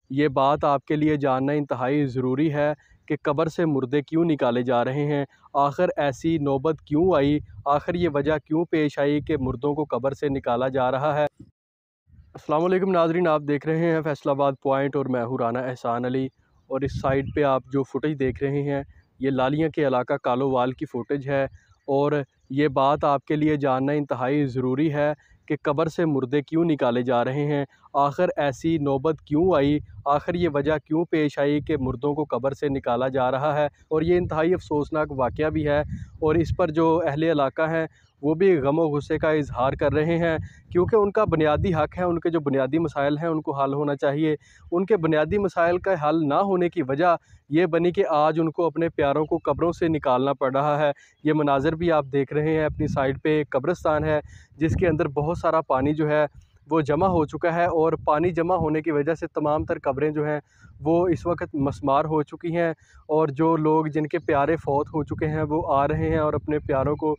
ये बात आपके लिए जानना इंतहाई ज़रूरी है कि कब्र से मुर्दे क्यों निकाले जा रहे हैं। आखिर ऐसी नौबत क्यों आई, आखिर ये वजह क्यों पेश आई कि मुर्दों को कब्र से निकाला जा रहा है। अस्सलाम वालेकुम नाज़रीन, आप देख रहे हैं फैसलाबाद पॉइंट और मैं हूँ राना एहसान अली। और इस साइड पे आप जो फुटेज देख रहे हैं ये लालियाँ के इलाका कालोवाल की फ़ुटेज है। और ये बात आपके लिए जानना इंतहाई ज़रूरी है कि कब्र से मुर्दे क्यों निकाले जा रहे हैं। आखिर ऐसी नौबत क्यों आई, आखिर ये वजह क्यों पेश आई कि मुर्दों को कब्र से निकाला जा रहा है। और ये इंतहाई अफसोसनाक वाक़या भी है और इस पर जो अहले इलाका हैं वो भी गम और गुस्से का इज़हार कर रहे हैं, क्योंकि उनका बुनियादी हक़ है, उनके जो बुनियादी मसाइल हैं उनको हल होना चाहिए। उनके बुनियादी मसाइल का हल ना होने की वजह ये बनी कि आज उनको अपने प्यारों को कब्रों से निकालना पड़ रहा है। ये मनाज़र भी आप देख रहे हैं, अपनी साइड पे एक कब्रिस्तान है जिसके अंदर बहुत सारा पानी जो है वो जमा हो चुका है। और पानी जमा होने की वजह से तमाम तर कब्रें जो हैं वो इस वक्त मस्मार हो चुकी हैं। और जो लोग जिनके प्यारे फ़ौत हो चुके हैं वो आ रहे हैं और अपने प्यारों को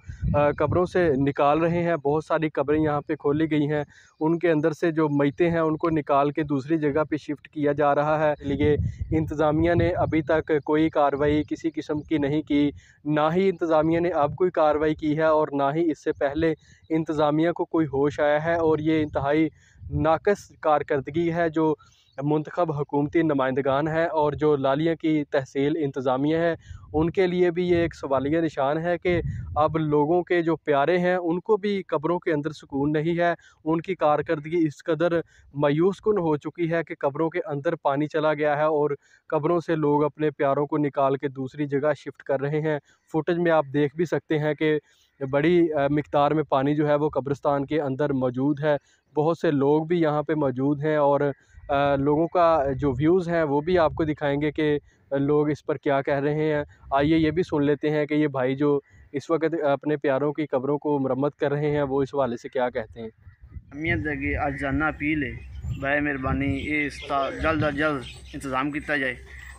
कब्रों से निकाल रहे हैं। बहुत सारी कब्रें यहाँ पे खोली गई हैं, उनके अंदर से जो मैतें हैं उनको निकाल के दूसरी जगह पे शिफ्ट किया जा रहा है। लिए इंतज़ामिया ने अभी तक कोई कार्रवाई किसी किस्म की नहीं की, ना ही इंतज़ामिया ने अब कोई कार्रवाई की है और ना ही इससे पहले इंतज़ामिया को कोई होश आया है। और ये इंतहाई नाक़िस कारकर्दगी है जो मुंतखब हुकूमती नुमाइंदगान है और जो लालिया की तहसील इंतज़ामिया है उनके लिए भी ये एक सवालिया निशान है कि अब लोगों के जो प्यारे हैं उनको भी कब्रों के अंदर सुकून नहीं है। उनकी कारकर्दगी इस कदर मायूस कुन हो चुकी है कि कब्रों के अंदर पानी चला गया है और कब्रों से लोग अपने प्यारों को निकाल के दूसरी जगह शिफ्ट कर रहे हैं। फुटेज में आप देख भी सकते हैं कि बड़ी मिक़दार में पानी जो है वो कब्रिस्तान के अंदर मौजूद है। बहुत से लोग भी यहाँ पे मौजूद हैं और लोगों का जो व्यूज़ हैं वो भी आपको दिखाएंगे कि लोग इस पर क्या कह रहे हैं। आइए ये भी सुन लेते हैं कि ये भाई जो इस वक्त अपने प्यारों की कब्रों को मरम्मत कर रहे हैं वो इस हवाले से क्या कहते हैं। अहमियत अगे अज जाना अपील है, बाय मेहरबानी इसका जल्द अज जल्द इंतज़ाम किया जाए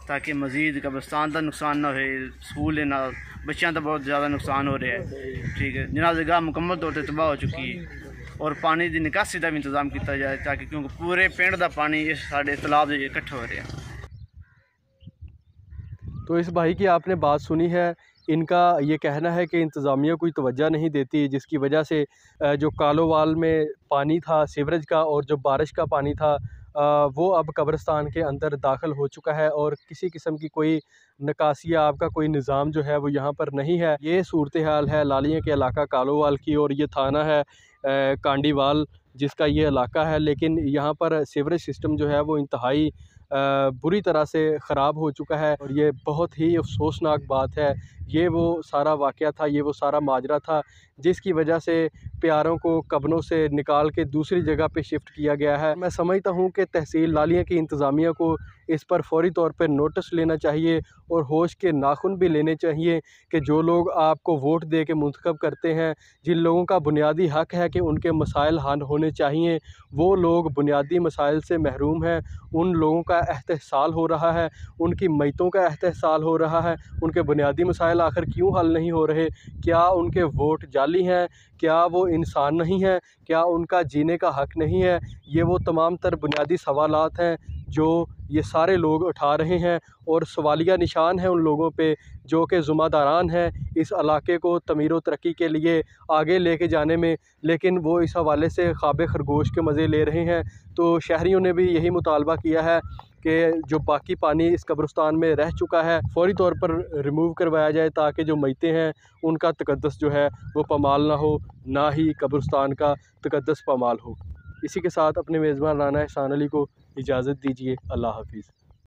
ताकि मज़ीद कब्रिस्तान का नुकसान ना हो, स्कूल ना बच्चों का बहुत ज़्यादा नुकसान हो रहा है। ठीक है, जनाज़गाह मुकम्मल तौर पर तबाह हो चुकी है और पानी की निकासी का भी इंतज़ाम किया जाए ताकि क्योंकि पूरे पिंड का पानी इस साढ़े तलाब इकट्ठा हो रहा है। तो इस भाई की आपने बात सुनी है। इनका ये कहना है कि इंतज़ामिया कोई तवज्जो नहीं देती, जिसकी वजह से जो कालोवाल में पानी था सीवरेज का और जो बारिश का पानी था वो अब कब्रिस्तान के अंदर दाखिल हो चुका है और किसी किस्म की कोई निकासी आपका कोई निज़ाम जो है वो यहाँ पर नहीं है। ये सूरत हाल है लालिया के इलाका कालोवाल की और ये थाना है कांडीवाल जिसका ये इलाका है। लेकिन यहाँ पर सीवरेज सिस्टम जो है वो इंतहाई बुरी तरह से ख़राब हो चुका है और ये बहुत ही अफसोसनाक बात है। ये वो सारा वाक़या था, ये वो सारा माजरा था जिसकी वजह से प्यारों को कब्रों से निकाल के दूसरी जगह पे शिफ्ट किया गया है। मैं समझता हूँ कि तहसील लालिया की इंतज़ामिया को इस पर फ़ौरी तौर पर नोटिस लेना चाहिए और होश के नाखून भी लेने चाहिए कि जो लोग आपको वोट दे के मुंतखब करते हैं, जिन लोगों का बुनियादी हक़ है कि उनके मसाइल हल होने चाहिए, वो लोग बुनियादी मसाइल से महरूम हैं। उन लोगों का एहतसाल हो रहा है, उनकी मैतों का एहतसाल हो रहा है। उनके बुनियादी मसाइल आखिर क्यों हल नहीं हो रहे? क्या उनके वोट जाली हैं? क्या वो इंसान नहीं हैं? क्या उनका जीने का हक़ नहीं है? ये वो तमाम तर बुनियादी सवालात हैं जो ये सारे लोग उठा रहे हैं और सवालिया निशान है उन लोगों पे जो कि ज़िम्मेदारान हैं इस इलाके को तमीर व तरक्की के लिए आगे लेके जाने में, लेकिन वो इस हवाले से ख़्वाब खरगोश के मज़े ले रहे हैं। तो शहरियों ने भी यही मुतालबा किया है कि जो बाकी पानी इस कब्रिस्तान में रह चुका है फ़ौरी तौर पर रिमूव करवाया जाए ताकि जो मैतें हैं उनका तकद्दस जो है वो पामाल ना हो, ना ही कब्रिस्तान का तकद्दस पामाल हो। इसी के साथ अपने मेज़बान राना एहसान अली को इजाज़त दीजिए। अल्लाह हाफ़िज़।